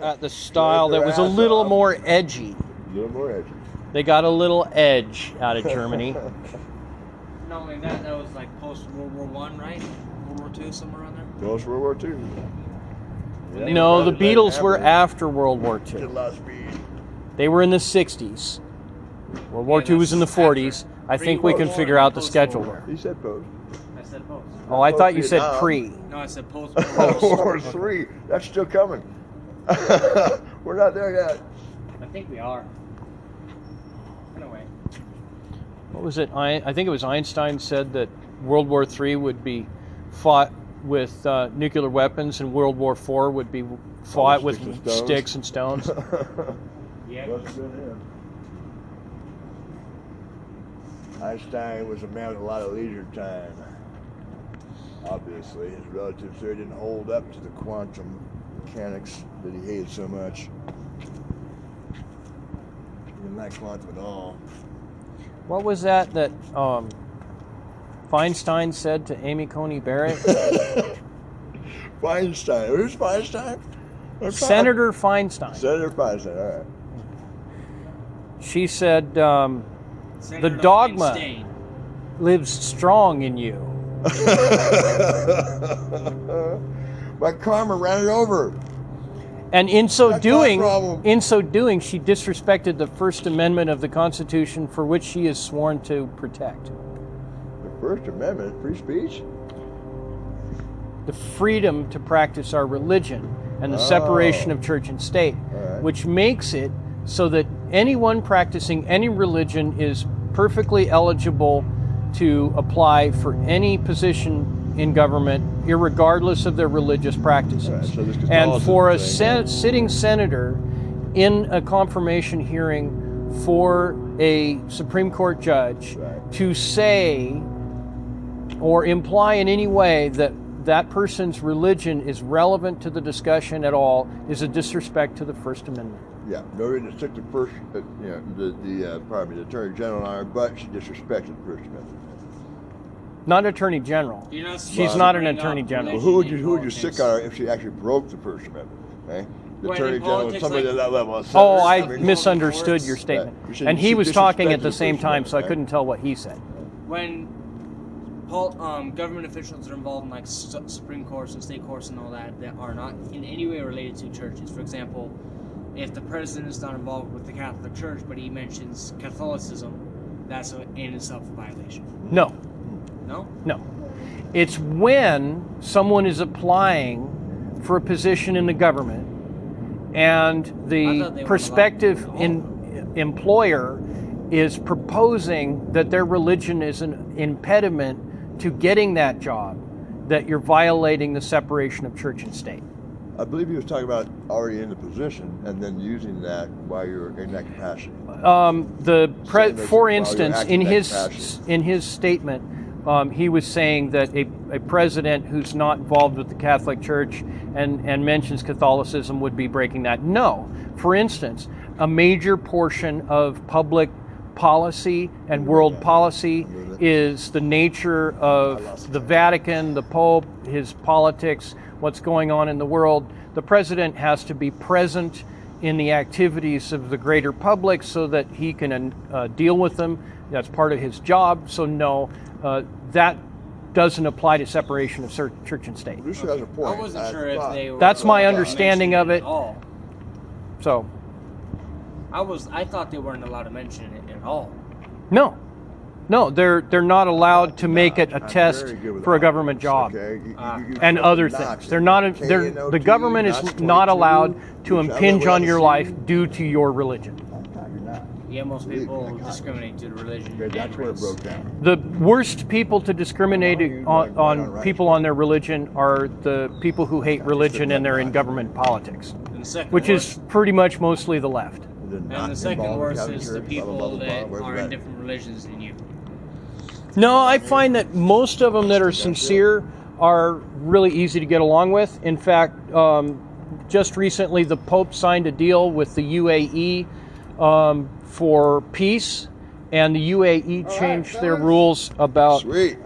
at the style that was a little more edgy. A little more edgy. They got a little edge out of Germany. Not only that, that was like post World War One, right? World War Two, somewhere around there. Post World War II. Yeah, No, the Beatles were after World War Get a II. lot of speed. They were in the 60s. World War II was in the 40s. I think we can figure out the schedule there. He said post. I said post. Oh, I thought you said Vietnam. pre. No, I said post. World War III. That's still coming. We're not there yet. I think we are. Anyway. What was it? I think it was Einstein said that World War III would be fought with nuclear weapons, and World War IV would be fought with sticks and stones. Yeah. Must have been him. Einstein was a man with a lot of leisure time. Obviously, his relatives there didn't hold up to the quantum mechanics that he hated so much. He didn't like quantum at all. What was that Feinstein said to Amy Coney Barrett? Feinstein. Who's Feinstein? Senator Feinstein. Senator Feinstein, all right. She said, Senator the dogma Feinstein. lives strong in you. But karma ran it over. And in so That's my problem. doing, she disrespected the First Amendment of the Constitution, for which she is sworn to protect. The First Amendment, free speech? The freedom to practice our religion and the separation of church and state, right. which makes it so that anyone practicing any religion is perfectly eligible to apply for any position in government, irregardless of their religious practices. Right, so this and for a Catholicism sitting senator in a confirmation hearing for a Supreme Court judge Right. to say or imply in any way that that person's religion is relevant to the discussion at all is a disrespect to the First Amendment. Yeah, no reason to stick the first, the Attorney General on her, but she disrespected the First Amendment. Not Attorney General. You're not She's supposed not to an bring Attorney up General. Well, religion who would you in stick politics. on her if she actually broke the First Amendment? Eh? The Well, Attorney in General, politics, somebody like- at that level. Oh, I Senator- misunderstood your statement. Right. You said And he she was talking at disrespected the the same First time, so I Amendment, couldn't tell what he said. When government officials are involved in like Supreme Courts and state courts and all that are not in any way related to churches. For example, if the president is not involved with the Catholic Church, but he mentions Catholicism, that's in itself a violation. No, No? no. It's when someone is applying for a position in the government and I thought the they weren't prospective allowed to do employer is proposing that their religion is an impediment to getting that job, that you're violating the separation of church and state. I believe he was talking about already in the position and then using that while you're in that capacity. For instance, acting in that his capacity. statement, he was saying that a president who's not involved with the Catholic Church and mentions Catholicism would be breaking that. No. For instance, a major portion of public policy and world policy is the nature of the Vatican, the Pope, his politics, what's going on in the world. The president has to be present in the activities of the greater public so that he can deal with them. That's part of his job. So no, that doesn't apply to separation of church and state. Lucia has a point. I wasn't sure if they were. That's my understanding of it. At all. So I thought they weren't allowed to mention it at all. no, they're not allowed to make it a I'm test very good with for a odds, government job. okay? You And flip other the knocks. things. They're not. K-N-O-T, The government is knots not 22, allowed to which I impinge live on your without life seeing. due to your religion. Yeah, most people discriminate due to religion. Okay, that's and where it race. broke down. The worst people to discriminate on people on their religion are the people who hate religion and they're in government politics, And the second which worst, is pretty much mostly the left. and the second worst is the people that Where's are that? in different religions than you. No, I find that most of them that are sincere are really easy to get along with. In fact, just recently the Pope signed a deal with the UAE for peace, and the UAE changed their rules about Sweet.